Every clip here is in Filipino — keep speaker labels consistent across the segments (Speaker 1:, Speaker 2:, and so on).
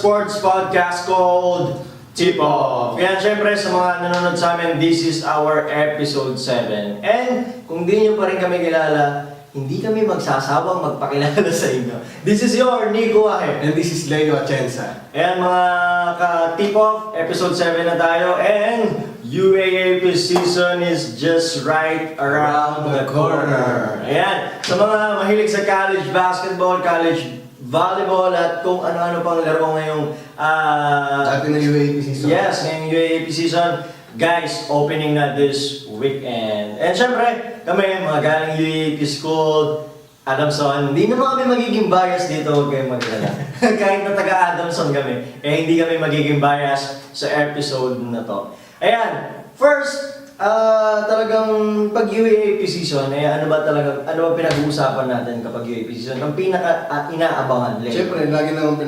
Speaker 1: sports podcast called Tip Off. Kaya syempre sa mga nanonood sa amin, this is our episode 7. And kung di nyo pa rin kami kilala, hindi kami magsasawang magpakilala sa inyo. This is your Nico Ahe.
Speaker 2: And this is Leo Atienza.
Speaker 1: Ayan mga ka-Tip Off, episode 7 na tayo. And UAAP season is just right around the corner. Ayan, sa mga mahilig sa college basketball, college volleyball at kung ano-ano pang laro ngayong
Speaker 2: Atin na UAAP season.
Speaker 1: Yes, ngayong UAAP season. Guys, opening na this weekend. And syempre, kami mga galing UAAP school, Adamson, hindi naman kami magiging bias dito, huwag kayong maglala. Kahit na taga-Adamson kami, hindi kami magiging bias sa episode na to. Ayan, first, talagang pag UAAP season, ano ba pinag-uusapan natin kapag UAAP season? Ang pinaka-inaabangan.
Speaker 2: Siyempre, lagi naman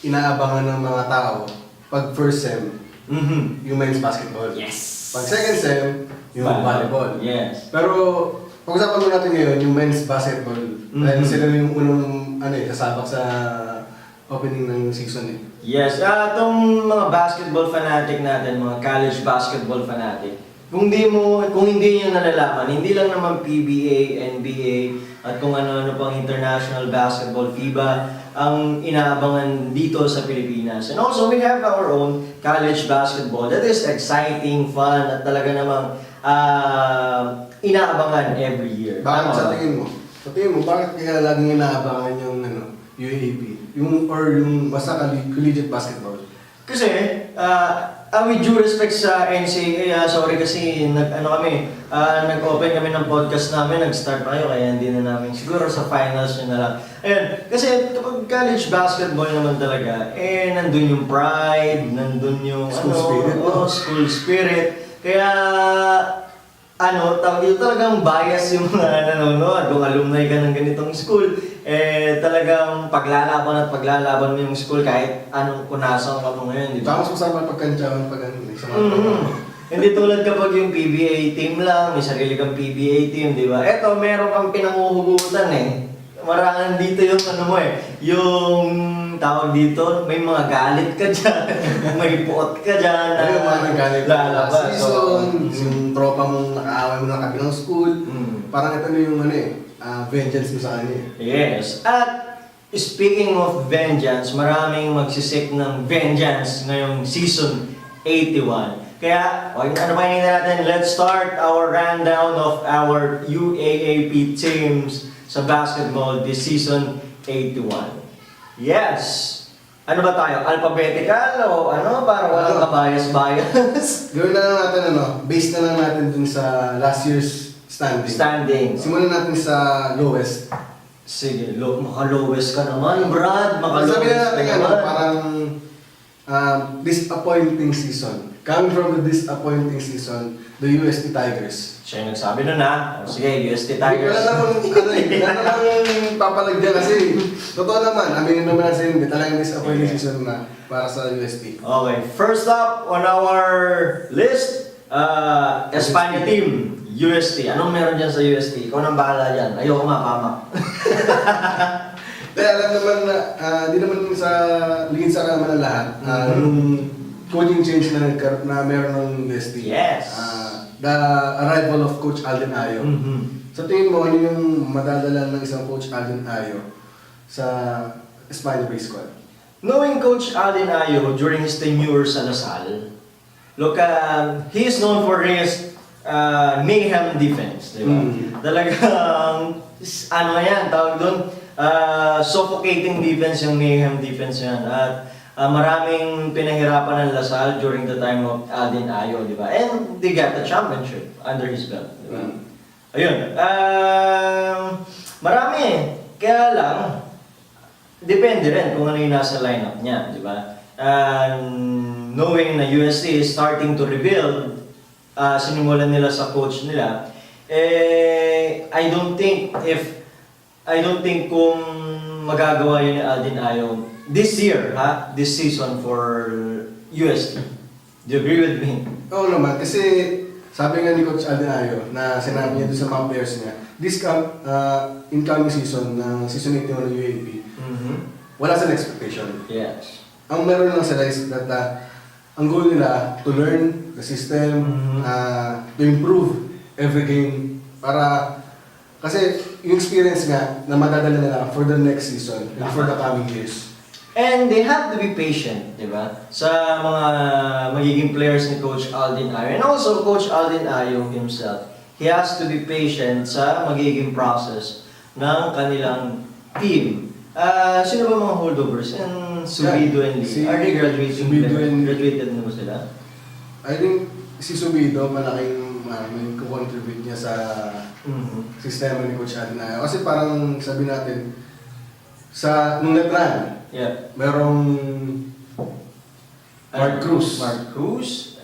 Speaker 2: inaabangan ng mga tao pag first sem, yung men's basketball.
Speaker 1: Yes!
Speaker 2: Pag second sem, yung volleyball.
Speaker 1: Yes.
Speaker 2: Pero, pag-usapan mo natin ngayon, yung men's basketball. Dahil sila yung unang kasabak sa opening ng season eh.
Speaker 1: Yes, itong mga basketball fanatic natin, mga college basketball fanatic, kung hindi nyo nalalaman, hindi lang naman PBA, NBA, at kung ano-ano pang international basketball, FIBA, ang inaabangan dito sa Pilipinas. And also, we have our own college basketball that is exciting, fun, at talaga namang inaabangan every year.
Speaker 2: Bakit sa tingin mo? Sa tingin mo, bakit kaya laging inaabangan yung UAAP? Yung basta collegiate basketball?
Speaker 1: Kasi, with due respect sa NCAA, sorry kasi nag-open kami ng podcast namin, nag-start pa kayo, kaya hindi na namin, siguro sa finals nyo na lang. Ayun, kasi kapag college basketball naman talaga, nandun yung pride, nandun yung school spirit. Kaya, talagang bias yung mga nanonood. Kung alumni ka ng ganitong school, talagang paglalaban mo yung school kahit anong punasan ka mo ngayon, di ba?
Speaker 2: Tapos masama pagkantsawan pag sa mga
Speaker 1: Hindi tulad kapag yung PBA team lang, may sarili kang PBA team, di ba? Eto, meron kang pinanguhugutan eh. Marangan dito yung yung tawag dito, may mga galit ka dyan, may puot ka dyan,
Speaker 2: yung mga nagalit
Speaker 1: lalabas.
Speaker 2: Season, yung tropa mong nakaaway mo ng kabilang school, parang ito na yung vengeance mo sa kanya.
Speaker 1: Yes. At speaking of vengeance, maraming magsisik ng vengeance ngayong season 81. Kaya, ano pa yun natin? Let's start our rundown of our UAAP teams sa basketball this season 81. Yes! Ano ba tayo? Alphabetical o para walang kabayas-bayas?
Speaker 2: Gawin na lang natin base na lang natin dun sa last year's standing. Simulan natin sa lowest.
Speaker 1: Sige, maka-lowest ka naman, Brad.
Speaker 2: Sabi na natin parang disappointing season. Coming from the disappointing season, the UST Tigers.
Speaker 1: Siya yung nagsabi nun ha. Sige, UST Tigers.
Speaker 2: Wala namang papalagyan kasi totoo naman, aminin naman natin, talagang disappointing season na para sa UST.
Speaker 1: Okay, first up on our list, Espanya team, UST. Anong meron dyan sa UST? Ikaw nang bahala dyan. Ayoko mapamak.
Speaker 2: Kaya alam naman na, di naman sa ligid sa kalaman ng lahat, yung coaching change na meron ng UST.
Speaker 1: Yes.
Speaker 2: The arrival of Coach Alden Ayo. Sa tingin mo, ano yung madadala ng isang Coach Alden Ayo sa Espanya Base Squad?
Speaker 1: Knowing Coach Alden Ayo during his tenure sa Lasal, look, he is known for his mayhem defense, di ba? Talagang, tawag doon, suffocating defense yung mayhem defense yan. At maraming pinahirapan ng Lasal during the time of Alden Ayo, di ba? And they got the championship under his belt, di ba? Ayun. Marami eh. Kaya lang, depende rin kung ano yung nasa lineup niya, di ba? Knowing na UST is starting to rebuild, sinimulan nila sa coach nila, I don't think kung magagawa yun ni Alden Ayo this year, this season for UST. Do you agree with me?
Speaker 2: Oo naman, kasi sabi nga ni Coach Alden Ayo na sinabi niya doon sa mga players niya, this incoming season, ng season 81 ng UAAP, wala silang expectation.
Speaker 1: Yes.
Speaker 2: ang meron lang sila is that ang goal nila to learn the system, to improve every game para kasi yung experience nga na madadala nila for the next season and for the coming years.
Speaker 1: And they have to be patient, di ba? Sa mga magiging players ni Coach Aldin Ayo. And also, Coach Aldin Ayo himself, he has to be patient sa magiging process ng kanilang team. Sino ba mga holdovers? And Subido and Lee. Are they graduating? Graduated na ba sila?
Speaker 2: I think si Subido, malaking may contribute niya sa sistema ni Coach Aldin Ayo. Kasi parang sabi natin, nung nag-run, merong Mark Cruz.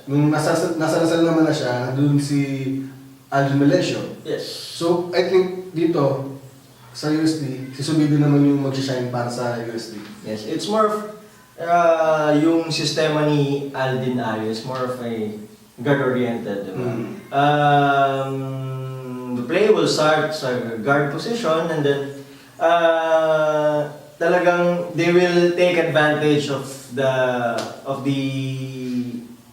Speaker 2: Nung nasa naman na siya, nandun si Alvin Melesio.
Speaker 1: Yes.
Speaker 2: So, I think dito, sa USD, si Subido naman yung mag-shine para sa USD.
Speaker 1: Yes, it's more of, yung sistema ni Aldin Ayo is more of a guard-oriented, diba? The play will start sa guard position and then talagang they will take advantage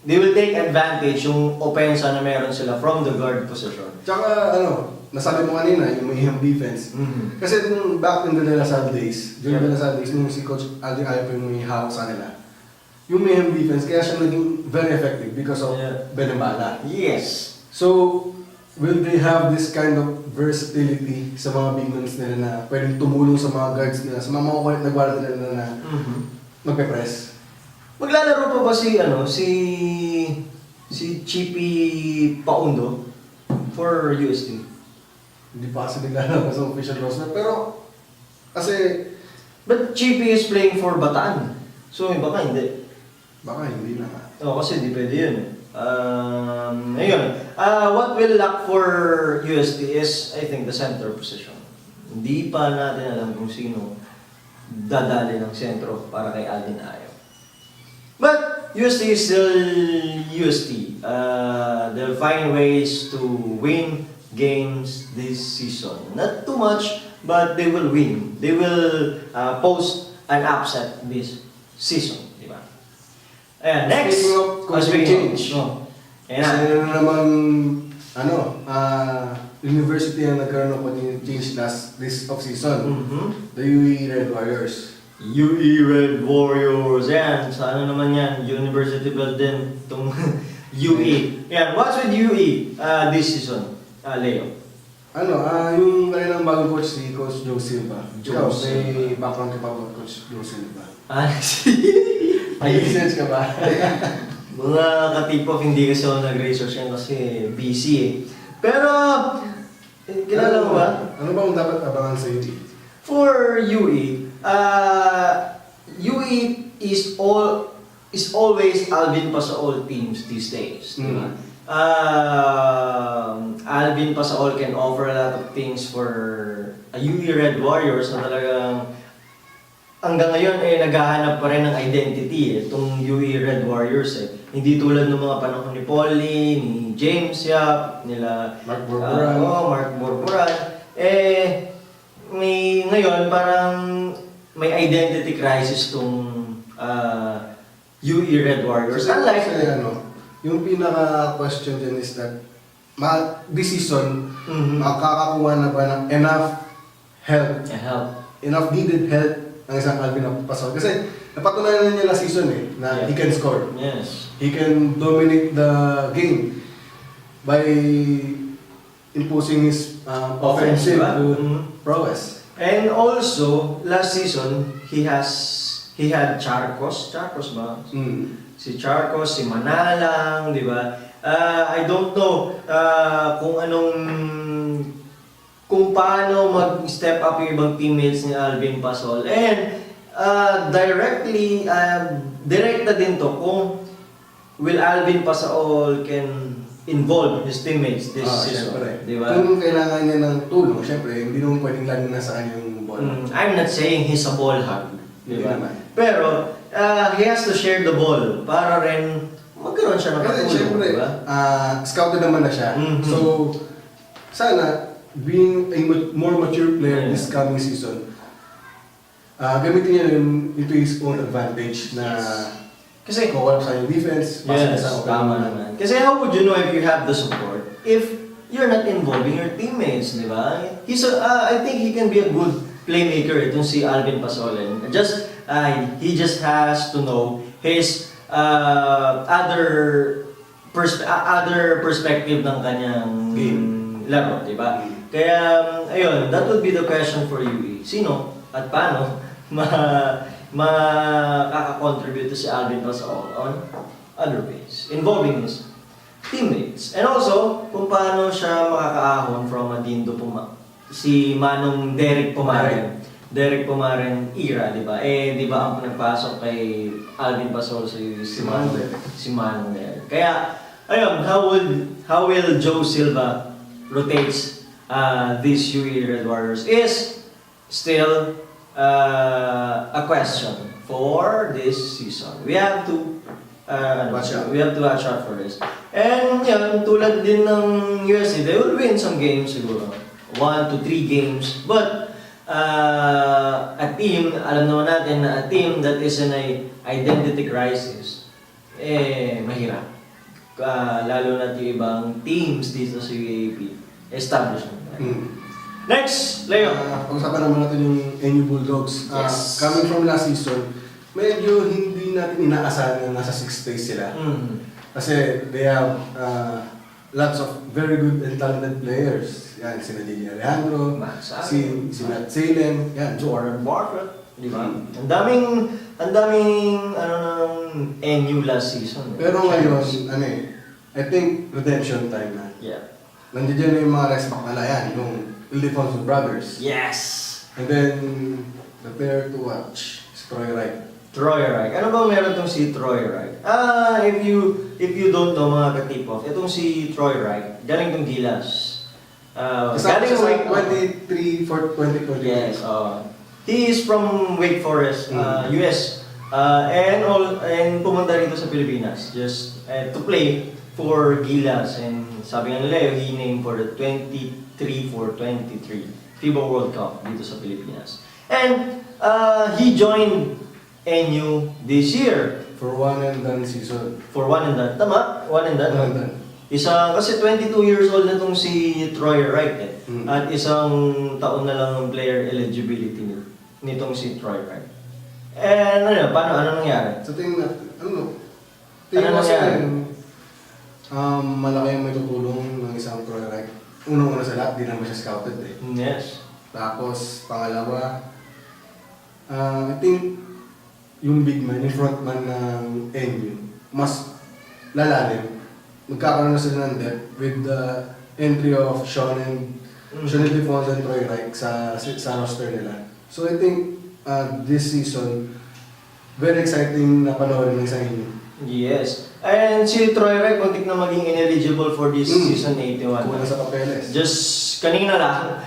Speaker 1: they will take advantage yung opensa na meron sila from the guard position.
Speaker 2: Tsaka nasabi mo kanina, yung may defense. Kasi nung back in the De La Salle days, during the La Salle days, nung si Coach Aldin Ayo po yung may hawak sa nila, yung may defense, kaya siya naging very effective because of Benembala.
Speaker 1: Yes.
Speaker 2: So, will they have this kind of versatility sa mga big men nila na pwedeng tumulong sa mga guards nila, sa mga makukulit na guard nila na magpe-press?
Speaker 1: Maglalaro pa ba si Chippy Paundo for USD?
Speaker 2: Hindi pa kasi naglalaro sa official roster, pero kasi...
Speaker 1: But Chippy is playing for Bataan. So, baka hindi.
Speaker 2: Baka hindi na nga.
Speaker 1: Kasi di pwede yun. Ayun. What will lack for USD is, I think, the center position. Hindi pa natin alam kung sino dadali ng sentro para kay Aldin Ayo. But USD is still USD. They'll find ways to win games this season. Not too much, but they will win. They will post an upset this season. Ayan, next.
Speaker 2: Speaking of coaching change. Kasi naman, university ang nagkaroon ng coaching change this off-season. The UE Red Warriors.
Speaker 1: UE Red Warriors. Ayan, sa naman yan? University building itong UE. Ayan, what's with UE this season, Leo?
Speaker 2: Yung kanilang bagong coach si Coach Joe Silva. May background ka pa about Coach Joe Silva. May research ka ba?
Speaker 1: Mga katipok, hindi kasi ako nag-research yan kasi busy Pero, kilala mo ba?
Speaker 2: Ano ba ang dapat abangan sa UE?
Speaker 1: For UE, UE is always Alvin pa sa all teams these days. Diba? Alvin pa sa all can offer a lot of things for a UE Red Warriors na talagang hanggang ngayon naghahanap pa rin ng identity itong UE Red Warriors Hindi tulad ng mga panahon ni Polly, ni James Yap, nila
Speaker 2: Mark Borboran.
Speaker 1: Mark Borboran. Ngayon parang may identity crisis tong UE Red Warriors.
Speaker 2: Unlike yung pinaka-question dyan is that this season, makakakuha na ba ng enough help, enough needed help ng isang Alvin na pasok. Kasi napatunayan na niya last season na he can score.
Speaker 1: Yes.
Speaker 2: He can dominate the game by imposing his offensive prowess.
Speaker 1: And also, last season, he had Charcos ba? Si Charcos, si Manalang, di ba? I don't know kung paano mag-step up yung ibang teammates ni Alvin Pasol. And direkta din to kung will Alvin Pasol can involve his teammates this season. Diba?
Speaker 2: Kung kailangan niya ng tulong, syempre, hindi naman pwedeng lagi na sa kanya yung ball.
Speaker 1: I'm not saying he's a ball hog. Diba? Pero, he has to share the ball para rin magkaroon siya ng
Speaker 2: katulong. Kasi syempre,
Speaker 1: diba?
Speaker 2: scouted naman na siya. So, sana, being a more mature player this coming season, gamitin niya yun into his own advantage na
Speaker 1: Kasi,
Speaker 2: kukuha sa yung defense,
Speaker 1: yes, tama naman. Kasi how would you know if you have the support if you're not involving your teammates, di ba? I think he can be a good playmaker itong si Alvin Pasolen. He just has to know his other perspective ng kanyang laro, di ba? Kaya, ayun, that would be the question for you. Sino at paano makaka-contribute to si Alvin Pasol on other ways, involving his teammates. And also, kung paano siya makakaahon from a Dindo si Manong Derek Pumaren era, di ba? Di ba ang pinagpasok kay Alvin Pasol si Manong Derek. Kaya, ayun, how will Joe Silva rotates these UAAP Red Warriors is still a question for this season. We have to watch out for this. And yan, tulad din ng USA, they will win some games siguro. 1 to 3 games. But a team, alam naman natin na a team that is in a identity crisis, mahirap. Lalo na yung ibang teams dito sa UAAP, establishment. Next, Leo.
Speaker 2: Pag-usapan naman natin yung NU Bulldogs.
Speaker 1: Yes.
Speaker 2: Coming from last season, medyo hindi natin inaasahan na nasa 6th place sila. Kasi they have lots of very good and talented players. Yan, si Nadine Alejandro, si Matt Salem, yan,
Speaker 1: Jordan Barker, di ba? Ang daming ng NU last season.
Speaker 2: Pero ngayon, I think redemption time na.
Speaker 1: Yeah.
Speaker 2: Nandiyan na yung mga respect nila yan, yung Ildefonso Brothers.
Speaker 1: Yes!
Speaker 2: And then, the player to watch is Troy Wright.
Speaker 1: Troy Wright. Ano bang meron tong si Troy Wright? If you don't know mga ka-tip-off, itong si Troy Wright, galing tong Gilas.
Speaker 2: Galing sa 23 for 2020.
Speaker 1: Yes. He is from Wake Forest, US. And pumunta rito sa Pilipinas just to play for Gilas. And sabi nga nila, he named for the 23 for 23 FIBA World Cup dito sa Pilipinas. And he joined NU this year.
Speaker 2: For one and done season.
Speaker 1: For one and done. Tama? One and done?
Speaker 2: One and done.
Speaker 1: Kasi 22 years old na itong si Troy Wright At isang taon na lang ang player eligibility nitong si Troy Wright. And ano nangyari?
Speaker 2: Sa tingin natin,
Speaker 1: Ano
Speaker 2: nangyari? Malaki yung may tutulong ng isang Troy Wright. Unang-una sa lahat, di naman siya scouted eh.
Speaker 1: Yes.
Speaker 2: Tapos, pangalawa, I think yung big man, yung frontman ng NU, mas lalalim. Magkakaroon na sila ng depth with the entry of Sean Ildefonso and Troy Wright sa roster nila. So I think this season, very exciting na panoorin ng sa inyo.
Speaker 1: Yes. And si Troy Wright, muntik na maging ineligible for this season 81.
Speaker 2: Kuha na sa papeles.
Speaker 1: Just kanina lang,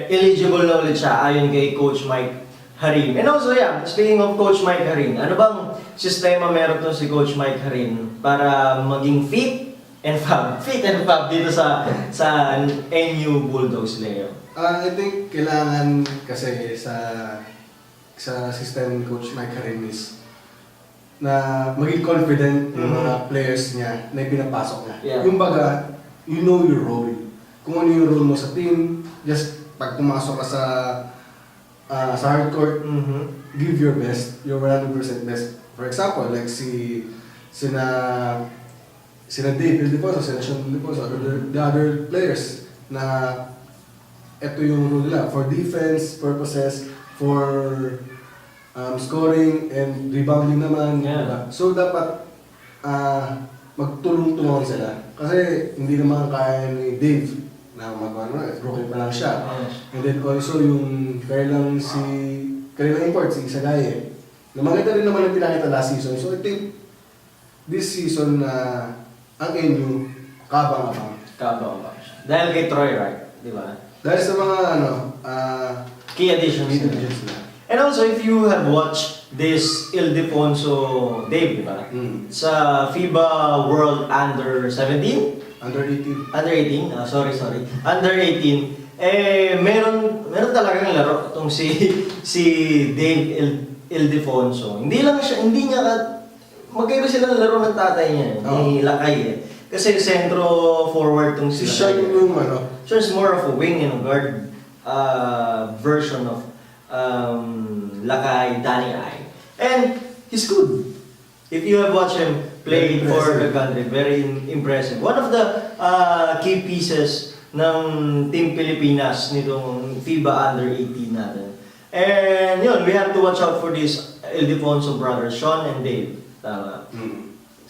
Speaker 1: eligible na ulit siya ayon kay Coach Mike Harin. And also, speaking of Coach Mike Harin, ano bang sistema meron to si Coach Mike Harin para maging fit and fab dito sa NU Bulldogs, Leo?
Speaker 2: I think kailangan kasi sa system ni Coach Mike Harin is na maging confident yung mga players niya na ipinapasok niya.
Speaker 1: Yeah.
Speaker 2: Yung baga, you know your role. Kung ano yung role mo sa team, just pag pumasok ka sa hardcourt, give your best, your 100% best. For example, like sina Dave Ildefonso, sina Sean Ildefonso, the other players na ito yung role nila for defense purposes, for scoring and rebounding naman.
Speaker 1: Yeah.
Speaker 2: Diba? So dapat magtulong-tulungan sila. Kasi hindi naman kaya ni Dave na rookie pa lang siya. And then also yung kailang import, si Isagaye. Na maganda rin naman ang pinakita last season. So I think this season ang NU, kaabang-abang.
Speaker 1: Kaabang. Dahil kay Troy Wright, di ba?
Speaker 2: Dahil sa mga
Speaker 1: key additions
Speaker 2: na.
Speaker 1: And also, if you have watched this Ildefonso Dave, di ba? Sa FIBA World Under 17?
Speaker 2: Under 18.
Speaker 1: Under 18? Sorry. Under 18. meron talagang laro itong si Dave Ildefonso. Hindi niya magkaiba sila ng laro ng tatay niya, ni Lakay eh. Kasi centro forward tong
Speaker 2: Si Sean yung ano?
Speaker 1: So it's more of a wing and a guard version of Lakay, Danny I. And he's good. If you have watched him play for the country, very impressive. One of the key pieces ng Team Pilipinas nitong FIBA Under-18 natin. And yun, we have to watch out for these Ildefonso brothers, Sean and Dave. Tama.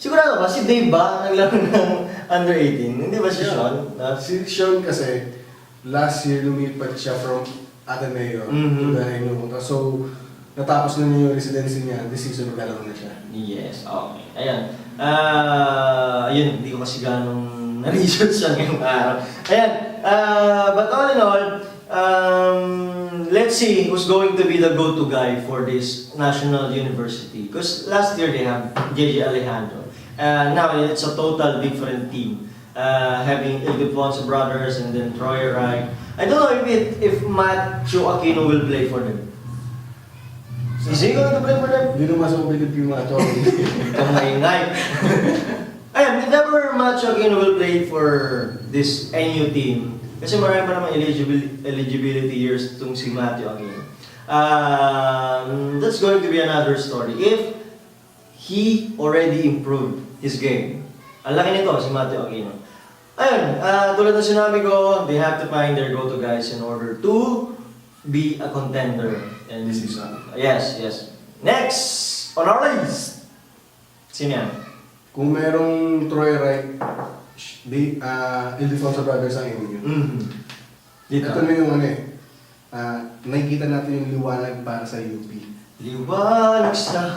Speaker 1: Sigurado ba, si Dave ba naglaro ng Under-18? Hindi ba si Sean?
Speaker 2: Si Sean kasi, last year lumipat siya from Ateneo to the inyo. So, natapos na niya yung residency niya, this season maglalaro na siya.
Speaker 1: Yes, okay. Ayan. Ayun, hindi ko kasi ganong na-research siya ngayong araw. Ayan. But all in all, let's see who's going to be the go-to guy for this national university. Because last year they have JJ Alejandro. Now it's a total different team. Having Ildefonso brothers and then Troy Wright. I don't know if Matthew Aquino will play for them. Is he going to play for them?
Speaker 2: Hindi naman sa umilit yung mga chong.
Speaker 1: Kamay-ngay. Ayan, if never Matthew Aquino will play for this NU team, kasi marami pa naman eligibility years itong si Matthew Aquino. That's going to be another story. If he already improved his game. Ang laki nito, si Matthew Aquino. Ayun, tulad ng sinabi ko, they have to find their go-to guys in order to be a contender. And
Speaker 2: This is
Speaker 1: yes. Next on our list. Sino yan?
Speaker 2: Kung merong Troy Wright, Ildefonso brothers ang inyo.
Speaker 1: Dito.
Speaker 2: Ito na yung ano eh. Nakikita natin yung liwanag para sa UP.
Speaker 1: Liwanag sa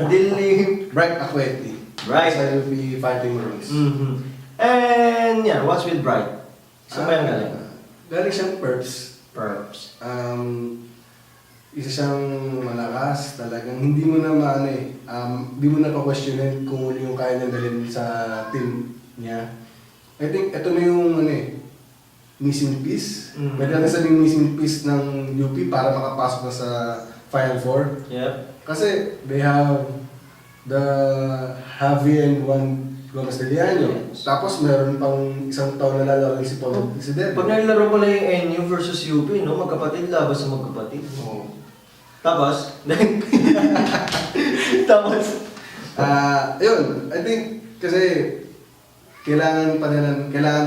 Speaker 1: dilim.
Speaker 2: Bright Acueti.
Speaker 1: Bright.
Speaker 2: Sa UP Fighting Bronx.
Speaker 1: And yeah, what's with Bright? Saan ba yung galing?
Speaker 2: Galing siyang Perps.
Speaker 1: Perps.
Speaker 2: Isa siyang malakas, talagang hindi mo na maano eh, hindi mo na pa-questionin kung yung kaya niya dalhin sa team niya. I think ito na yung ano eh, missing piece. Pwede na sabing missing piece ng UP para makapasok na sa Final Four.
Speaker 1: Yep.
Speaker 2: Kasi they have the Javi and Juan Gomez de Liano.
Speaker 1: Yes.
Speaker 2: Tapos meron pang isang taon na lalaro si Paul Presidente.
Speaker 1: Pag nalilaro ko lang yung NU versus UP, no? Magkapatid, labas sa magkapatid.
Speaker 2: Oo.
Speaker 1: Tapos, tapos,
Speaker 2: yun, I think kasi kailangan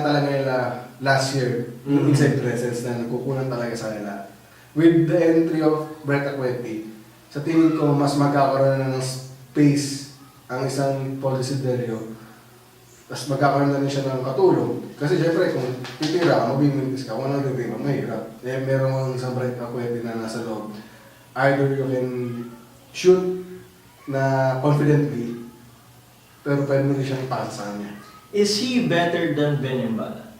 Speaker 2: talaga nila last year yung inside presence na nagkukunan talaga sa nila. With the entry of Brett Acueti, sa tingin ko mas magkakaroon na ng space ang isang Paul Desiderio. Tapos magkakaroon na rin siya ng katulong. Kasi syempre kung titira ka, magbibigis ka, kung ano rin mahirap. Eh, meron isang Brett Acueti na nasa loob. Either you can shoot na confidently, pero pwede mo rin siyang pakansahan niya.
Speaker 1: is he better than Ben Embala?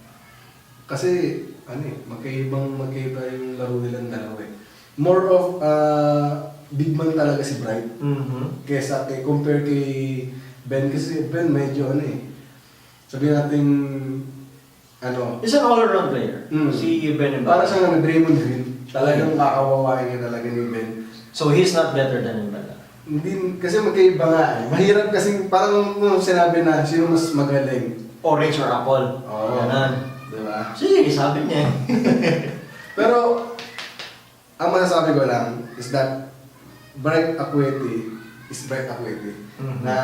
Speaker 2: Kasi, magkaiba yung laro nilang dalawa eh. More of big man talaga si Bright. Kesa compare kay Ben, kasi Ben medyo sabihin natin,
Speaker 1: He's an all-around player. Si Ben Embala.
Speaker 2: para sa Draymond Green, talagang kakawawain niya talaga ni Ben.
Speaker 1: So he's not better than Embala.
Speaker 2: Hindi, kasi magkaiba nga eh. Mahirap kasi parang sinabi na sino mas magaling.
Speaker 1: Orange or apple.
Speaker 2: Oo.
Speaker 1: Ganun.
Speaker 2: Diba?
Speaker 1: Sige, sabi niya.
Speaker 2: Pero, ang masasabi ko lang is that Bright Acueti is Bright Acueti. Na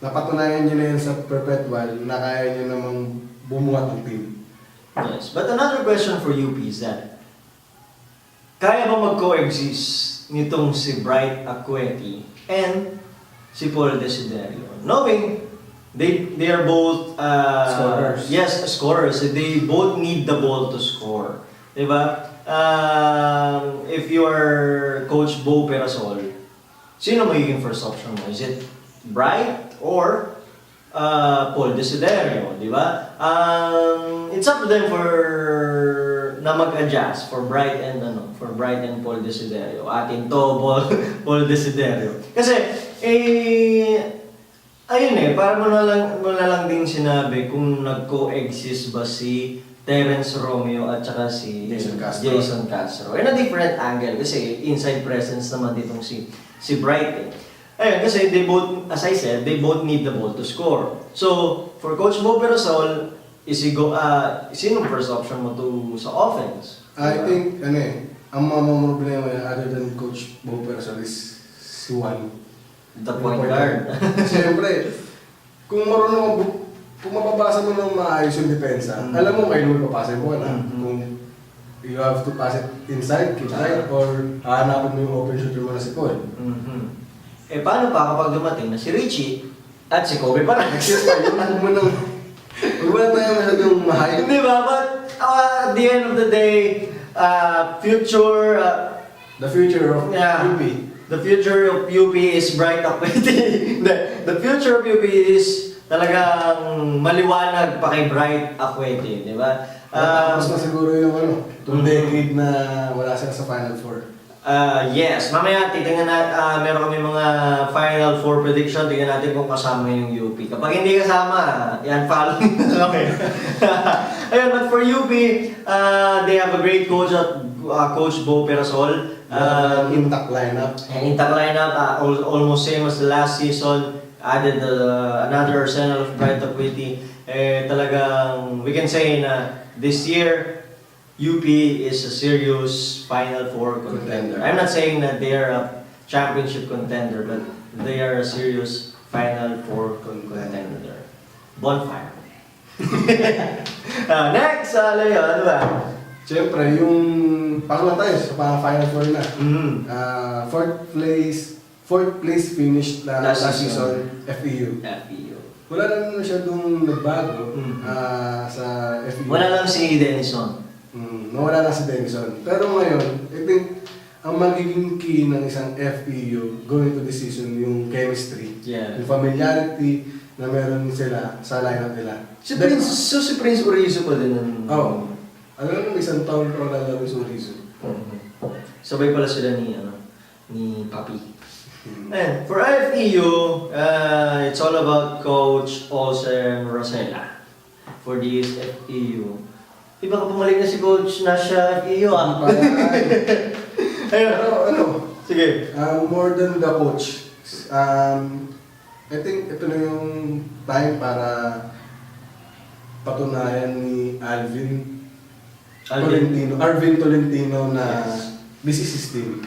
Speaker 2: napatunayan niyo na yun sa Perpetual na kaya niyo namang bumuhat ng team.
Speaker 1: Yes. But another question for UP is that, kaya ba mag-coexist nitong si Bright Acueti and si Paul Desiderio? Knowing they are both
Speaker 2: Scorers.
Speaker 1: Yes, scorers. They both need the ball to score. Diba? If you are Coach Bo Perasol, sino magiging first option mo? Is it Bright or Paul Desiderio? Diba? It's up to them na mag-adjust for Bright and Paul Desiderio. Atin to Paul Desiderio. Kasi ayun para mo na lang din sinabi kung nag-coexist ba si Terence Romeo at saka si Jason Castro. In a different angle kasi inside presence naman ditong si Bright eh. Ayun, kasi they both, as I said, they both need the ball to score. So, for Coach Bo Perasol, sinong first option mo sa offense?
Speaker 2: I think, ang mga problema other than Coach Bo Perasol is si Juan.
Speaker 1: The point guard.
Speaker 2: Siyempre, kung mababasa mo ng maayos yung depensa, alam mo kayo mo ipapasa yung bola. Kung you have to pass it inside, keep right, or hahanapin mo yung open shooter mo na si Paul.
Speaker 1: Eh, paano pa kapag dumating na si Richie at si Kobe pa rin?
Speaker 2: Huwag mo na tayo masyadong mahay.
Speaker 1: Hindi ba? But at the end of the day, future...
Speaker 2: the future of UP.
Speaker 1: The future of UP is bright up. The future of UP is talagang maliwanag pa kay Bright Akwete, di ba?
Speaker 2: Tapos na siguro yung itong decade na wala sila sa Final Four.
Speaker 1: Yes, mamaya titingnan natin, meron kami mga Final Four prediction, tingnan natin kung kasama yung UP. Kapag hindi kasama, yan, follow na lang. Ayun, but for UP, they have a great coach at Coach Bo Perasol.
Speaker 2: Intact lineup.
Speaker 1: Intact lineup, almost same as the last season. Added another arsenal of Bright Akwete. Talagang, we can say na this year, UP is a serious Final Four contender. I'm not saying that they are a championship contender, but they are a serious Final Four contender. Bonfire. Next, Leo, ano ba?
Speaker 2: Siyempre, yung pasok na tayo sa Final Four na. Fourth place finished last season, FEU. Wala naman masyadong nagbago sa FEU.
Speaker 1: Wala lang si Denison.
Speaker 2: Nawala na si Denison. Pero ngayon, I think, ang magiging key ng isang FEU going to this season, yung chemistry, yung familiarity na meron sila sa lineup nila.
Speaker 1: Si Prince Urizo pa din ng...
Speaker 2: Oo. Alam mo, isang taon ko na lang yung Urizo.
Speaker 1: Sabay pala sila ni Papi. And for FEU, it's all about Coach Olsen Rosella. For this FEU. Di ba bumalik na si Coach na siya FEU ah? Ayun.
Speaker 2: Pero
Speaker 1: sige.
Speaker 2: More than the coach, I think ito na yung time para patunayan ni Arvin Tolentino na this is his team.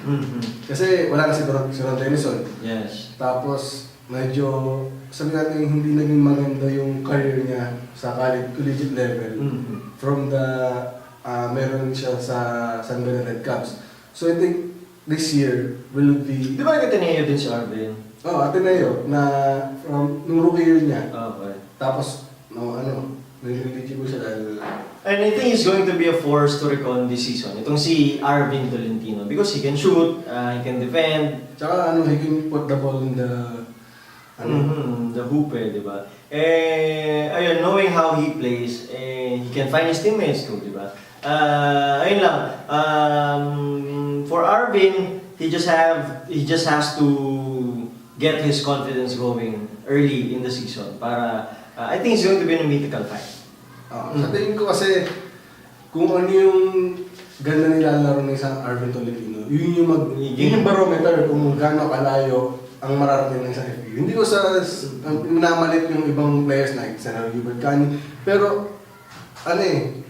Speaker 2: Kasi wala na si Ron Denison.
Speaker 1: Yes.
Speaker 2: Tapos medyo sabi natin hindi naging maganda yung career niya sa collegiate level. From the meron siya sa San Benedicte Cubs. So I think this year will be...
Speaker 1: Di ba Ateneo din si Arvin?
Speaker 2: Ateneo na from nung rookie year niya.
Speaker 1: Okay.
Speaker 2: Tapos nag-eligible siya dahil...
Speaker 1: And I think he's going to be a force to reckon this season. Itong si Arvin Tolentino because he can shoot, he can defend.
Speaker 2: Tsaka he can put the ball in the...
Speaker 1: the hoop di ba? Ayun, knowing how he plays, he can find his teammates too, di ba? Ayun lang. For Arvin, he just has to get his confidence going early in the season para I think it's going to be a mythical fight.
Speaker 2: Sa tingin ko kasi kung ano yung ganda nilalaro ng isang Arvin Tolentino, yun yung barometer kung gaano kalayo ang mararating ng isang FPU. Hindi ko minamalit yung ibang players na Senator Hubert Cani, pero Arvin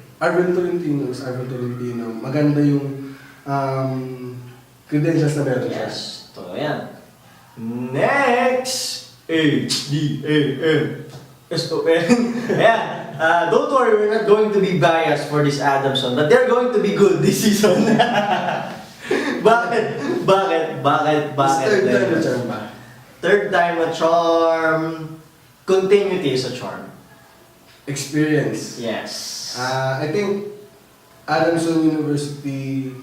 Speaker 2: Tolentino is Arvin Tolentino. Maganda yung credentials na meron siya.
Speaker 1: Yes, to yan. Next! A-D-A-N-S-O-N. Ayan. Don't worry, we're not going to be biased for this Adamson, but they're going to be good this season. Bakit?
Speaker 2: Third time na charm ba?
Speaker 1: Third time a charm. Continuity is a charm.
Speaker 2: Experience.
Speaker 1: Yes.
Speaker 2: I think Adamson University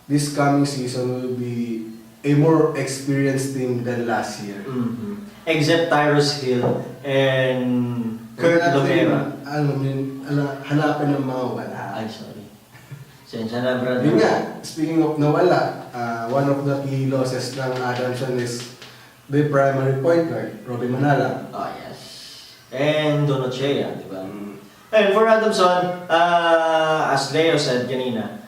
Speaker 2: this coming season will be a more experienced team than last year.
Speaker 1: Except Tyrus Hill and Kurt Lomera.
Speaker 2: Hanapin ng mga wala.
Speaker 1: Ay, sorry. Sensya na, brother.
Speaker 2: Yun nga, speaking of nawala, one of the key losses ng Adamson is the primary point guard, Robbie Manala.
Speaker 1: Oh, yes. And Donochea, di ba? And for Adamson, as Leo said kanina,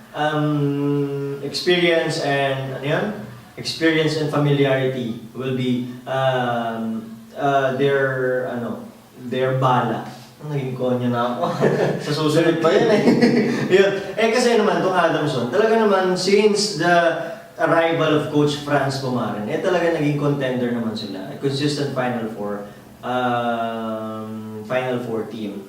Speaker 1: experience and ano yun? Experience and familiarity will be their bala. Naging konya na ako. Sa susunod pa yun eh. Yun. Kasi naman, itong Adamson, talaga naman, since the arrival of Coach Franz Pumaren, talaga naging contender naman sila. A consistent Final Four team.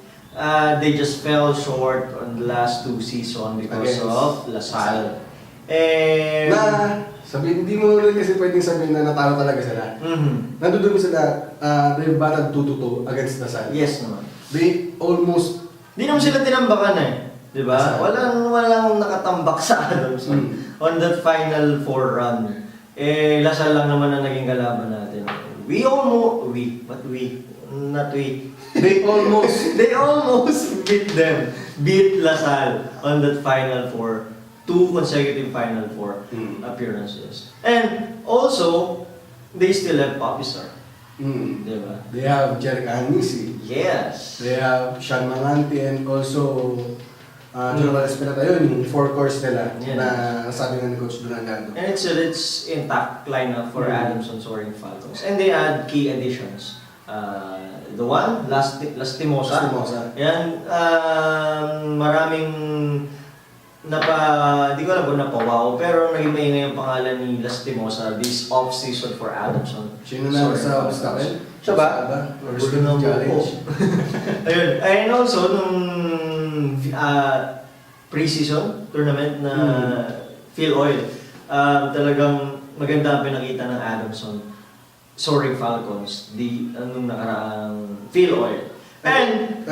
Speaker 1: They just fell short on the last 2 seasons because of LaSalle.
Speaker 2: Hindi mo rin kasi pwedeng sabihin na natalo talaga sila. Nandudumi sila, they've battled 2-2 against LaSalle.
Speaker 1: Yes naman.
Speaker 2: They almost...
Speaker 1: Di naman sila tinambakan eh. Diba? Walang nakatambak sa Adamson on that Final Four run. LaSalle lang naman ang naging kalaban natin. They almost beat LaSalle on that Final Four. 2 consecutive Final Four appearances. And also, they still have Popistar. Diba?
Speaker 2: They have Jeric Anisi.
Speaker 1: Yes.
Speaker 2: They have Sean Manganti and also Jonathan Espinata yun, yung 4 course nila na nasabi nga ni Coach Dunagado.
Speaker 1: And it's intact lineup for Adamson Soaring Falcons. And they add key additions. The one, Lastimosa. Yan, maraming di ko alam kung napawaw, pero naging maingay ang pangalan ni Lastimosa this off-season for Adamson.
Speaker 2: Sino na sa obstacle?
Speaker 1: Siya ba?
Speaker 2: Or
Speaker 1: Gulo ng
Speaker 2: challenge?
Speaker 1: Ayun. And also, nung pre-season tournament na Phil Oil, talagang maganda ang pinakita ng Adamson Soaring Falcons nung nakaraang Phil Oil. And,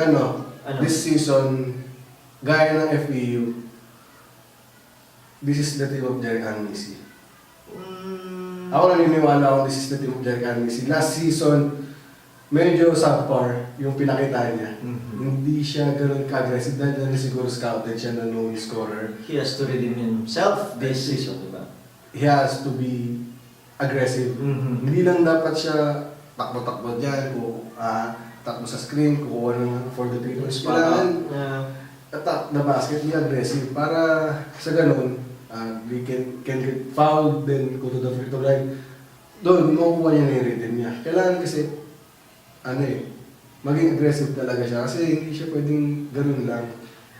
Speaker 2: this season, gaya ng FEU, this is the team of Jeric Anisi. Ako naniniwala ako this is the team of Jeric Anisi. Last season, medyo subpar yung pinakita niya. Hindi siya ganun ka-aggressive dahil siguro scouted siya na lone scorer.
Speaker 1: He has to redeem himself this season, di ba?
Speaker 2: He has to be aggressive. Hindi lang dapat siya takbo-takbo dyan, takbo sa screen, kukuha ng for the 3 points. Kailangan attack the basket, be aggressive para sa ganun, we can get fouled, then go to the free throw line. Doon, makukuha niya na yung rhythm niya. Kailangan kasi, maging aggressive talaga siya kasi hindi siya pwedeng ganun lang.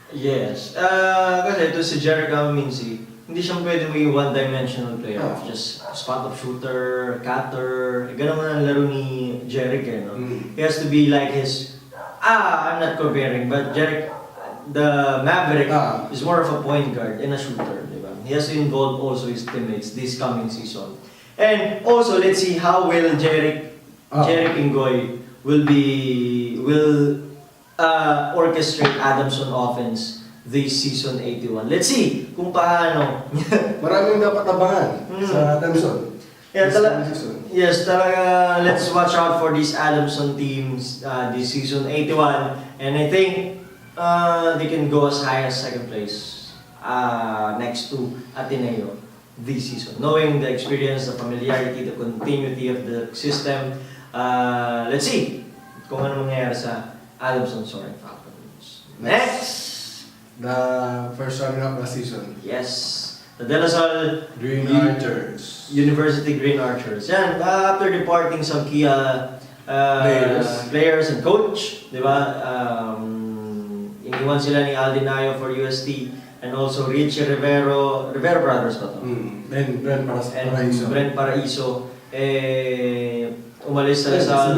Speaker 1: Yes. Kasi ito si Jeric Aminsi, hindi siya pwedeng maging one-dimensional player. Just spot-up shooter, cutter, ganun ang laro ni Jeric no? He has to be like his, I'm not comparing, but Jeric, the Maverick is more of a point guard and a shooter, di ba? He has to involve also his teammates this coming season. And also, let's see how well Jeric Ingoy will orchestrate Adamson offense this season 81. Let's see kung paano.
Speaker 2: Maraming dapat abangan sa Adamson.
Speaker 1: Yes, talaga, let's watch out for these Adamson teams this season 81. And I think they can go as high as 2nd place next to Ateneo this season. Knowing the experience, the familiarity, the continuity of the system, let's see kung ano mangyayari sa Adamson Soaring Falcons. Next!
Speaker 2: The first runner-up last season.
Speaker 1: Yes. The De La Salle
Speaker 2: Green Archers.
Speaker 1: University Green Archers. Yan, after departing some key players and coach, di ba? Iniwan sila ni Aldinayo for UST and also Richie Rivero brothers ba to?
Speaker 2: And Brent Paraiso.
Speaker 1: Umalis sila sa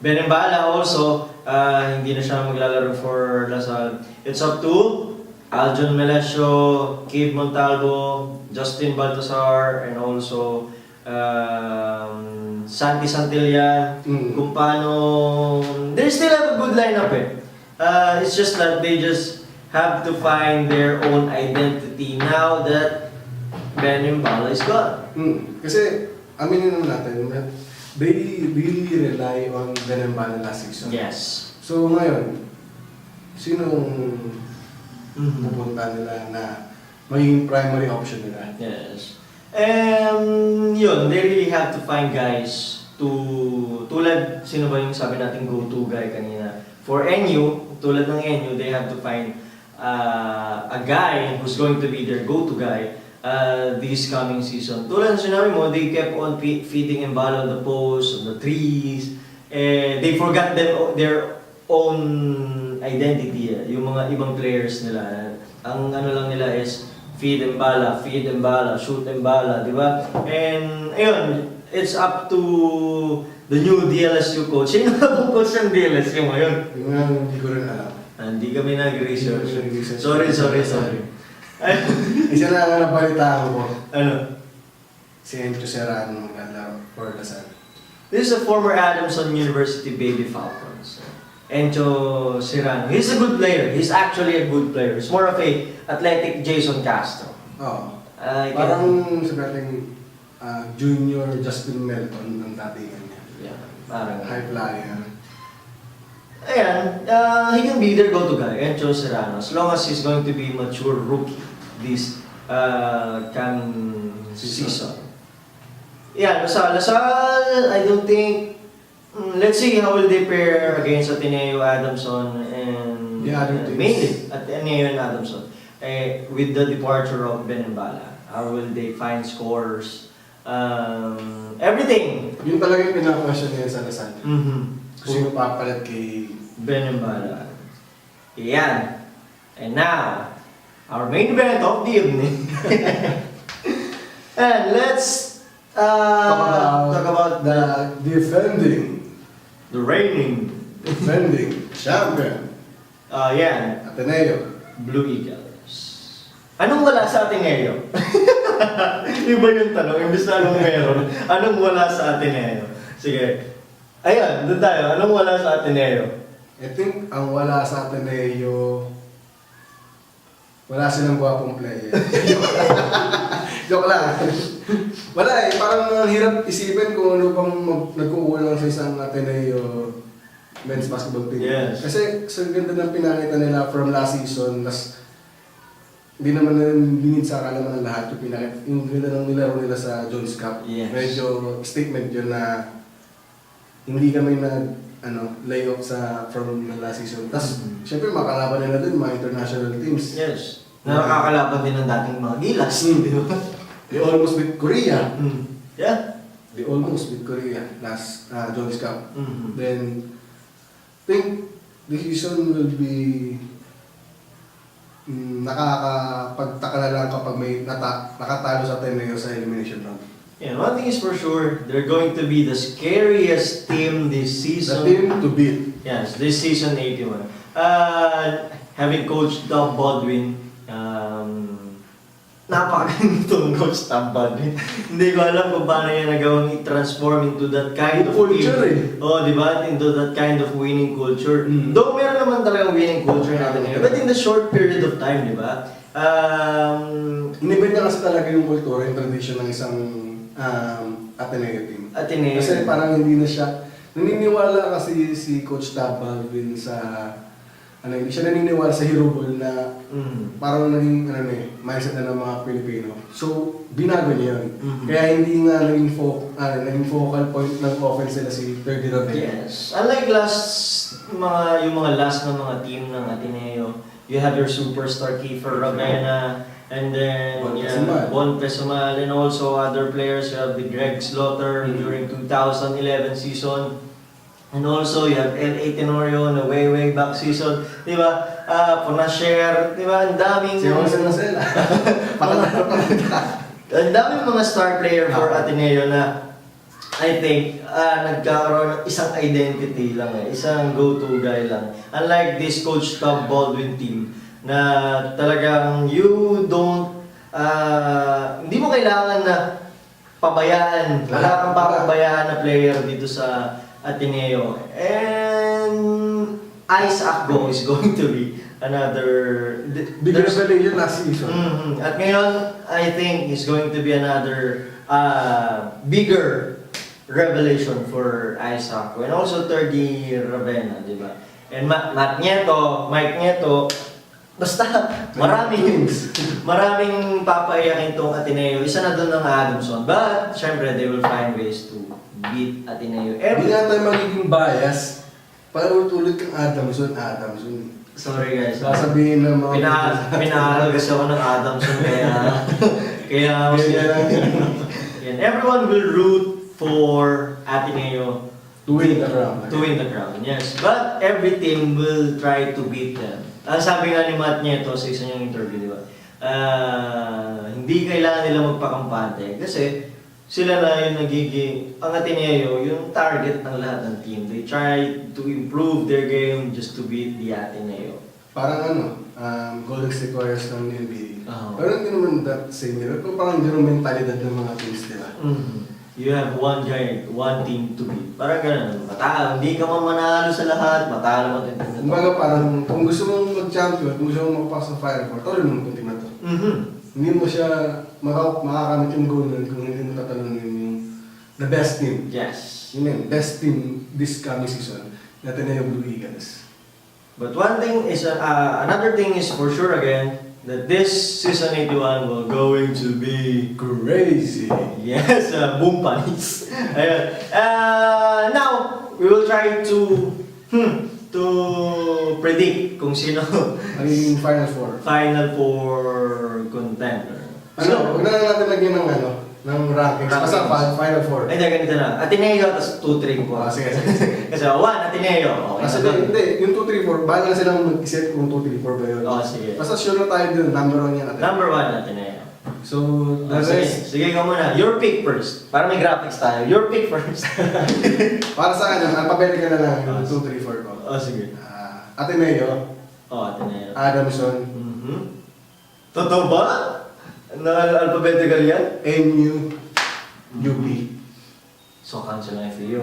Speaker 1: Ben Embala also, hindi na siya maglalaro for LaSalle. It's up to Aljon Melesio, Kib Montalvo, Justin Baltasar, and also Santi Santilla. Kung paano, they still have a good lineup it's just that they just have to find their own identity now that Ben Embala is gone.
Speaker 2: Kasi, aminin naman natin that they really rely on Ben Embala last season.
Speaker 1: Yes.
Speaker 2: So ngayon, sinong pupunta nila na maging primary option nila?
Speaker 1: Yes. And yun, they really have to find guys tulad, sino ba yung sabi natin go-to guy kanina? for inyo, tulad ng inyo, they have to find a guy who's going to be their go-to guy this coming season. Tulad ng sinabi mo, they kept on feeding and ball on the posts, on the trees, they forgot their own identity. Yung mga ibang players nila, ang ano lang nila is feed and bala, shoot and bala, di ba? And ayun, it's up to the new DLSU coach. Sino na bang coach ng DLSU ngayon?
Speaker 2: Hindi ko rin alam.
Speaker 1: Hindi kami nag-research.
Speaker 2: Sorry. Isa na nga napalitaan ko.
Speaker 1: Ano?
Speaker 2: Si Encho Serrano naglalaro for the Sun.
Speaker 1: This is a former Adamson University Baby Falcons. Encho Serrano. He's a good player. He's actually a good player. He's more of a athletic Jason Castro.
Speaker 2: Oo. Parang sabihin junior Justin Melton ng datingan niya.
Speaker 1: Yeah, parang
Speaker 2: high flyer.
Speaker 1: Ayan, he can be their go-to guy, Encho Serrano, as long as he's going to be mature rookie this coming season. Yeah, Lasal, I don't think. Let's see how will they pair against Ateneo, Adamson, and
Speaker 2: the other teams.
Speaker 1: Mainly Ateneo and Adamson. With the departure of Benembala, how will they find scores? Everything.
Speaker 2: Yun talaga yung pinaka-question niya sa Lasal. Kung sino papalit kay
Speaker 1: Benembala. Yan. And now, our main event of the evening. And let's talk about
Speaker 2: the reigning champion.
Speaker 1: Yan.
Speaker 2: Ateneo
Speaker 1: Blue Eagles. Anong wala sa Ateneo? Iba yung tanong, imbis na anong meron. Anong wala sa Ateneo? Sige. Ayan, doon tayo. Anong wala sa Ateneo?
Speaker 2: I think ang wala sa Ateneo, wala silang gwapong player. Joke lang. Wala parang ang hirap isipin kung ano pang nagkukulang sa isang Ateneo men's basketball team.
Speaker 1: Yes.
Speaker 2: Kasi sa ganda ng pinakita nila from last season, hindi naman lingid sa akalaman ng lahat yung ganda ng nilaro nila sa Jones Cup.
Speaker 1: Yes.
Speaker 2: Medyo statement yun na hindi kami layoff from last season. Tapos, syempre makalaban nila din mga international teams.
Speaker 1: Yes. Nakakalaban din ng dating mga gilas. Di ba?
Speaker 2: They almost beat Korea.
Speaker 1: Yeah.
Speaker 2: They almost beat Korea last Jones Cup. Then, I think the season will be nakakapagtaka na lang kapag may nakatalo sa Ateneo sa elimination round.
Speaker 1: Yeah, one thing is for sure, they're going to be the scariest team this season.
Speaker 2: The team to beat.
Speaker 1: Yes, this season 81. Having coached Doug Baldwin, napakagaling itong coach Doug Baldwin. Hindi ko alam kung paano niya nagawang i-transform into that kind of
Speaker 2: culture
Speaker 1: team. Oh, di ba? Into that kind of winning culture. Though meron naman talagang winning culture natin ngayon, but in the short period of time, di ba?
Speaker 2: Inibig niya kasi talaga yung kultura, yung tradition ng isang Ateneo team.
Speaker 1: Ateneo.
Speaker 2: Kasi parang hindi na siya, naniniwala kasi si Coach Doug Baldwin sa, hindi siya naniniwala sa hero ball na parang naging, mindset na ng mga Pilipino. So, binago niya yun. Kaya hindi nga naging focal point ng offense nila si Ferdy Ravena.
Speaker 1: Yes. Unlike yung mga last na mga team ng Ateneo, you have your superstar Kiefer Ravena, and then Bon Pesumal, and also other players. You have the Greg Slaughter during 2011 season. And also, you have L.A. Tenorio na way back season. Di ba? Ponasher, di ba? Ang daming... Ang daming mga star player for Ateneo na I think nagkakaroon ng isang identity lang isang go-to guy lang. Unlike this Coach Doug Baldwin team na talagang you don't, hindi mo kailangan na pabayaan. Wala kang papabayaan na player dito sa Ateneo. And Isaac Go is going to be another
Speaker 2: big revelation last season.
Speaker 1: At ngayon, I think is going to be another bigger revelation for Isaac and also Ferdy Ravena, di ba? And Mike Nieto, basta maraming papaiyakin tong Ateneo. Isa na doon ng Adamson. But, syempre, they will find ways to beat Ateneo.
Speaker 2: Hindi nga tayo magiging bias. Paulit-ulit kang Adamson.
Speaker 1: Sorry guys.
Speaker 2: Sasabihin ng mga...
Speaker 1: Pinaaral kasi ako ng Adamson kaya mas yan. Everyone will root for Ateneo
Speaker 2: To win the crown.
Speaker 1: To win the crown, yes. But every team will try to beat them. Ang sabi nga ni Matt Nieto sa isa niyang interview, di ba? Hindi kailangan nila magpakampante kasi sila na yung nagiging, ang Ateneo, yung target ng lahat ng team. They try to improve their game just to beat the Ateneo.
Speaker 2: Parang Golden State Warriors ng NBA.
Speaker 1: Oh.
Speaker 2: Pero hindi naman that same nila. Pero parang hindi naman mentalidad ng mga teams nila.
Speaker 1: You have one guy, one team to beat. Parang ganun. Hindi ka man manalo sa lahat, matalo mo din.
Speaker 2: Kumbaga parang, kung gusto mong mag-champion, kung gusto mong makapasok sa Final Four, talo naman itong team na to. Hindi mo siya makakamit yung goal nun kung hindi mo tatanungin yung the best team.
Speaker 1: Yes.
Speaker 2: Yun yung best team this coming season, Ateneo Blue Eagles.
Speaker 1: But one thing is, another thing is for sure again, that this season 81 will going to be
Speaker 2: Crazy!
Speaker 1: yes, boom panis. Ayun. Now, we will try to predict kung sino
Speaker 2: Ang Final Four.
Speaker 1: Final Four contender.
Speaker 2: Huwag na lang natin lagyan ng rankings. Basta Final Four.
Speaker 1: Ay, ganito na. Ateneo, tapos 2, 3, 4.
Speaker 2: Sige.
Speaker 1: Kasi 1, Ateneo. Okay,
Speaker 2: Kasi hindi, yung 2, 3, 4, bahala na silang mag-isip kung 2, 3, 4 ba yun.
Speaker 1: sige.
Speaker 2: Basta sure na tayo dun, number 1 yan.
Speaker 1: Number 1, Ateneo.
Speaker 2: So, the rest,
Speaker 1: Sige ka muna. Your pick first. Para may graphics tayo. Your pick first.
Speaker 2: para sa akin, alphabetical na lang yung 2, 3, 4 ko.
Speaker 1: Sige.
Speaker 2: Ateneo,
Speaker 1: Ateneo.
Speaker 2: Adamson,
Speaker 1: Totoo ba? Na-alphabetical yan?
Speaker 2: NU, UP.
Speaker 1: So, cancel na FEU.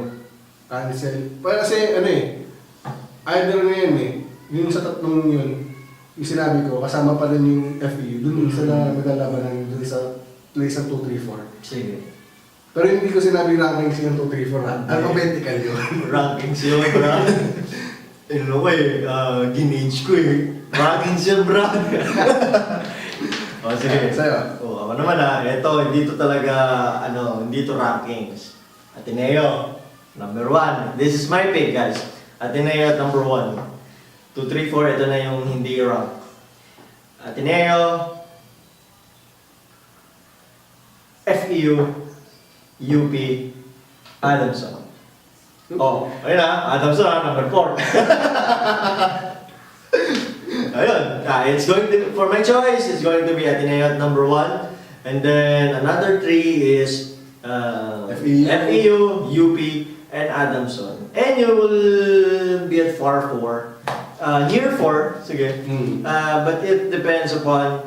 Speaker 2: Cancel. Para kasi, either na yan yung sa tatlong yun, yung sinabi ko, kasama pa rin yung FEU, dun isa na naglalabanan dun sa place ng 2, 3, 4.
Speaker 1: Sige.
Speaker 2: Pero hindi ko sinabi rankings yung 2, 3, 4. Alphabetical yun.
Speaker 1: Rankings yun, bro. Ginage ko Rankings yun, bro. Sige.
Speaker 2: Sa'yo?
Speaker 1: Ako naman dito talaga, hindi to rankings. Ateneo, number 1. This is my pick, guys. Ateneo at number 1. 2, 3, 4, ito na yung hindi rank. Ateneo, FEU, UP, Adamson. Ayun Adamson number 4. Ayun, it's going to, for my choice, it's going to be Ateneo at number 1. And then another 3 is FEU, UP, and Adamson. And you will be at far 4. Near 4, sige. But it depends upon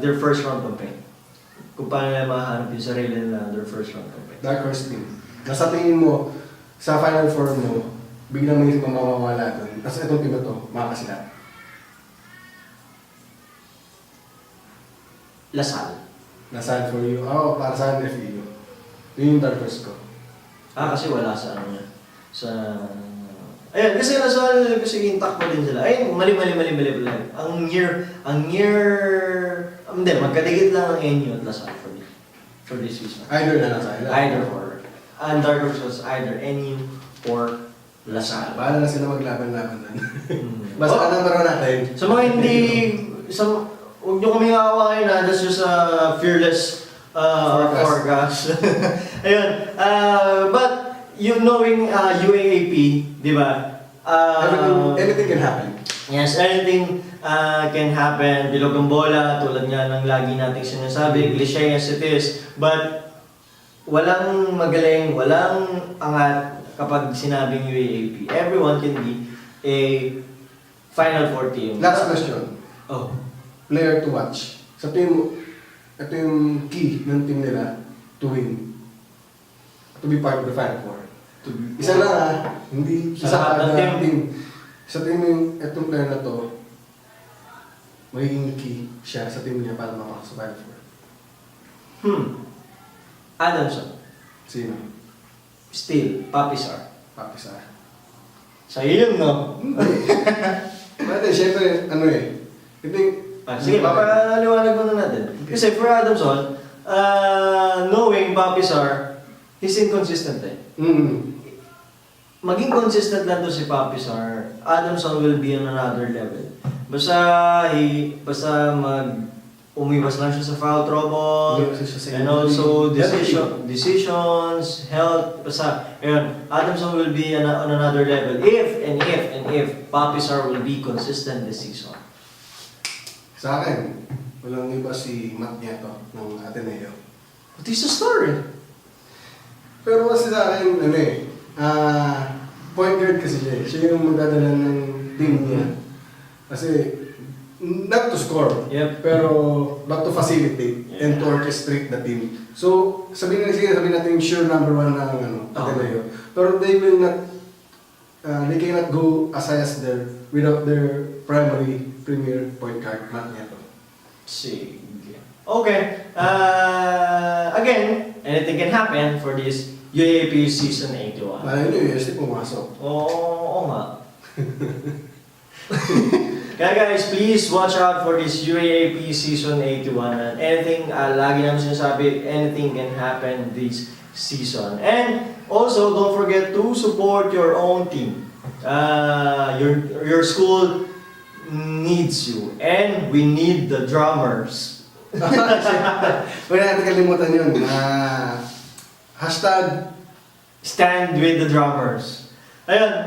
Speaker 1: their first round campaign. Kung paano nila mahanap yung sarili nila their first round campaign.
Speaker 2: Dark horse team. Nasa tingin mo, sa Final Four mo, biglang may isip kang mawawala doon. Tapos itong team na to, makakasila.
Speaker 1: Lasal.
Speaker 2: Lasal for you. Para sa akin, FEU. Yun yung dark horse ko.
Speaker 1: Kasi wala sa niya. Ayan, kasi Lasal, kasi intact pa din sila. Ayun, mali. Hindi, magkadikit lang ang inyo at Lasal for this season.
Speaker 2: Either na lang sa ila.
Speaker 1: Either for. Ang dark horse was either inyo or Lasal.
Speaker 2: Bahala na sila maglaban-laban doon. Basta number 1 natin.
Speaker 1: Sa mga hindi, huwag nyo kami aawain that's just a fearless forecast. Ayun. But, you knowing UAAP, di ba?
Speaker 2: Anything can happen.
Speaker 1: Yes, anything can happen. Bilog ang bola, tulad nga ng lagi nating sinasabi, cliché as it is. But, walang magaling, walang angat kapag sinabing UAAP. Everyone can be a Final Four team.
Speaker 2: Last question. Player to watch. Sa team mo, ito yung key ng team nila to win. To be part of the Final Four. Isa lang hindi
Speaker 1: sa lahat ng
Speaker 2: team. Sa team yung itong player na to, magiging key siya sa team niya para makakasok sa Final Four.
Speaker 1: Adamson.
Speaker 2: Sino?
Speaker 1: Still, Papisar.
Speaker 2: Sa
Speaker 1: iyo yun, no?
Speaker 2: Pwede, syempre, ito yung...
Speaker 1: Sige, papaliwanag muna natin. Kasi for Adamson, knowing Papisar, he's inconsistent maging consistent lang to si Papi Sar, Adamson will be on another level. Basta umiwas lang siya sa foul trouble, and also decisions, health, basta, ayun, Adamson will be on another level if Papi Sar will be consistent this season.
Speaker 2: Sa akin, walang iba si Matt Nieto ng Ateneo.
Speaker 1: What is the story?
Speaker 2: Pero kasi sa akin, point guard kasi siya. Siya yung magdadala ng team niya. Kasi, not to score, pero not to facilitate and to orchestrate the team. So, sabihin natin sure number 1 ng Ateneo. Pero they will not, they cannot go as high as without their premier point guard, Matt Nieto.
Speaker 1: Sige. Okay. Again, anything can happen for this UAAP Season 81.
Speaker 2: Malay nyo, UST pumasok.
Speaker 1: Oo nga. Kaya guys, please watch out for this UAAP Season 81. Anything, lagi namin sinasabi, anything can happen this season. And also, don't forget to support your own team. Your school needs you. And we need the drummers.
Speaker 2: Huwag natin kalimutan yun. Hashtag
Speaker 1: stand with the drummers. Ayun,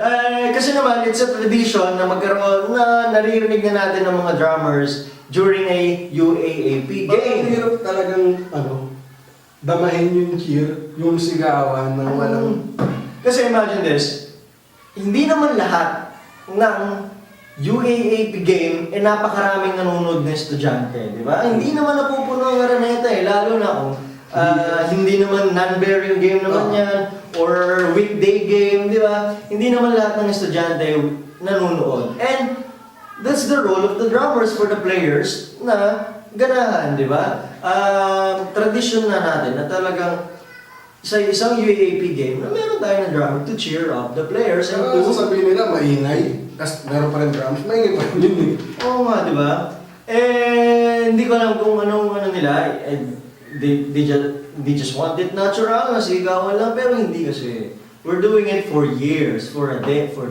Speaker 1: kasi naman, it's a tradition na magkaroon na naririnig na natin ng mga drummers during a UAAP game.
Speaker 2: Ang hirap talagang, damahin yung cheer, yung sigawan ng walang...
Speaker 1: Kasi imagine this, hindi naman lahat ng UAAP game, napakaraming nanonood na estudyante, di ba? Hindi naman napupuno ang araneta lalo na kung hindi naman non-bearing game naman yan, or weekday game, di ba? Hindi naman lahat ng estudyante nanonood. And that's the role of the drummers for the players na ganahan, di ba? Tradition na natin na talagang sa isang UAAP game na meron tayo ng drummer to cheer up the players and to...
Speaker 2: sabihin nila, maingay. Tapos meron pa rin drums, maingay pa rin yun
Speaker 1: Oo nga, di ba? Hindi ko alam kung ano nila. They just want it natural, nasigawan lang, pero hindi kasi. We're doing it for years, for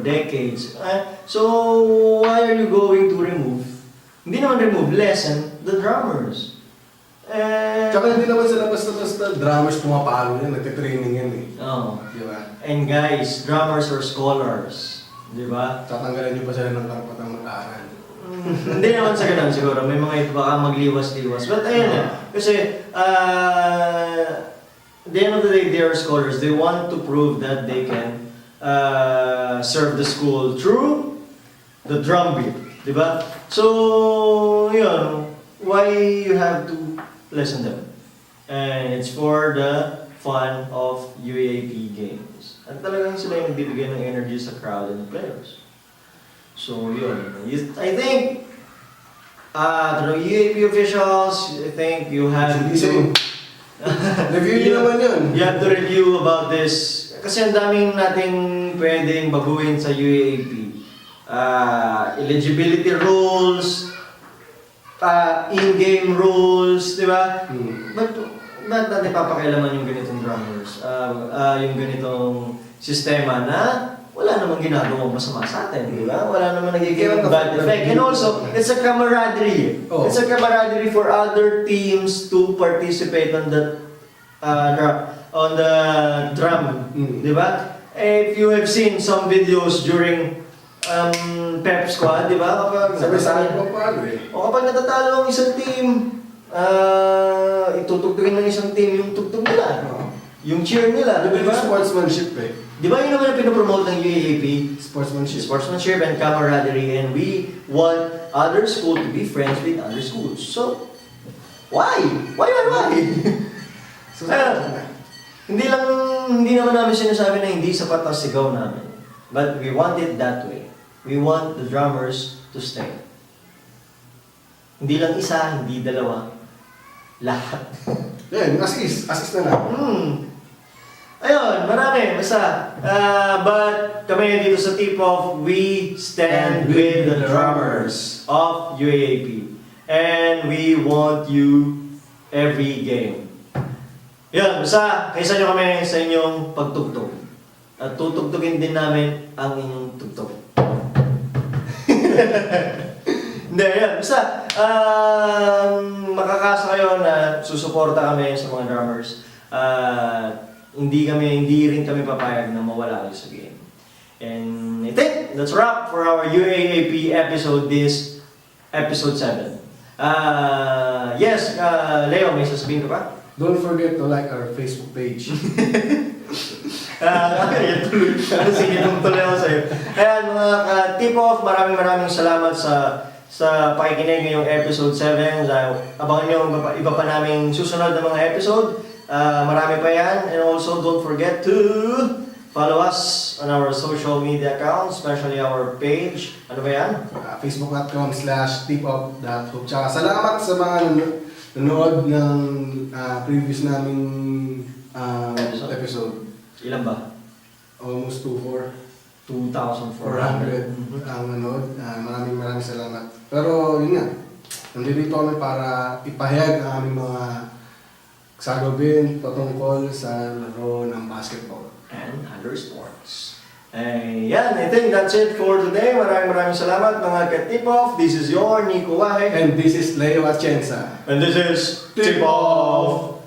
Speaker 1: decades. So, why are you going to remove? Hindi naman remove, lessen the drummers.
Speaker 2: Tsaka hindi naman sila basta drummers pumapalo yan, nagtitraining yan
Speaker 1: Oo.
Speaker 2: Di ba?
Speaker 1: And guys, drummers are scholars. Di ba?
Speaker 2: Tatanggalan nyo pa sila ng karapatang mag-aaral.
Speaker 1: Hindi naman sa ganun siguro. May mga baka magliwas-liwas. But ayun kasi at the end of the day, they are scholars. They want to prove that they can serve the school through the drum beat. Di ba? So, yun. Why you have to lesson them? And it's for the fun of UAAP games. At talagang sila yung nagbibigay ng energy sa crowd and the players. So, yun. I think, the UAAP officials, I think you have to...
Speaker 2: Review nyo naman yun.
Speaker 1: You have to review about this. Kasi ang daming nating pwedeng baguhin sa UAAP. Eligibility rules, in-game rules, di ba? Ba't natin papakialaman yung ganitong drummers? Yung ganitong sistema na wala namang ginagawang masama sa atin, di ba? Wala namang nagiging bad effect. And also, it's a camaraderie.
Speaker 2: Oh.
Speaker 1: It's a camaraderie for other teams to participate on the drum, di ba? If you have seen some videos during pep squad, di ba?
Speaker 2: Sabi-sabi mo paano
Speaker 1: O kapag natatalo ang isang team, itutugtugin ng isang team yung tugtog nila. Yung cheer nila, di ba?
Speaker 2: Sportsmanship
Speaker 1: Di ba yun naman ang pinopromote ng UAAP?
Speaker 2: Sportsmanship
Speaker 1: And camaraderie, and we want other schools to be friends with other schools. So, why? Why?
Speaker 2: So,
Speaker 1: Hindi naman namin sinasabi na hindi sapat ang sigaw namin. But we want it that way. We want the drummers to stay. Hindi lang isa, hindi dalawa. Lahat.
Speaker 2: Yan, assist na lang.
Speaker 1: Ayun, marami. Basta. But kami dito sa tip-off, we stand with the drummers of UAAP. And we want you every game. Yun, basta, kaisa nyo kami sa inyong pagtugtog. At tutugtugin din namin ang inyong tugtog. Hindi, yan. Basta, makakasa kayo na susuporta kami sa mga drummers. Hindi rin kami papayag na mawala kayo sa game. And I think that's a wrap for our UAAP episode, this episode 7. Yes, Leo, may sasabihin ka pa?
Speaker 2: Don't forget to like our Facebook page.
Speaker 1: Sige, tuloy ako sa'yo. Ayan, mga tip-off, maraming salamat sa pakikinig ngayong episode 7. Abangan nyo iba pa naming susunod na mga episode. Marami pa yan. And also, don't forget to follow us on our social media accounts, especially our page. Ano ba yan?
Speaker 2: Facebook.com/tipoff.hope. Tsaka salamat sa mga nanood ng previous naming episode.
Speaker 1: Ilan ba?
Speaker 2: Almost
Speaker 1: 2,400.
Speaker 2: ang nanood. Maraming salamat. Pero yun nga, nandito kami para ipahayag ang aming mga sagabin patungkol sa laro ng basketball
Speaker 1: And other sports. Yan, I think that's it for today. Maraming salamat mga ka-tip-off. This is your Nico Wahe.
Speaker 2: And this is Leo Atienza.
Speaker 1: And this is Tip-Off!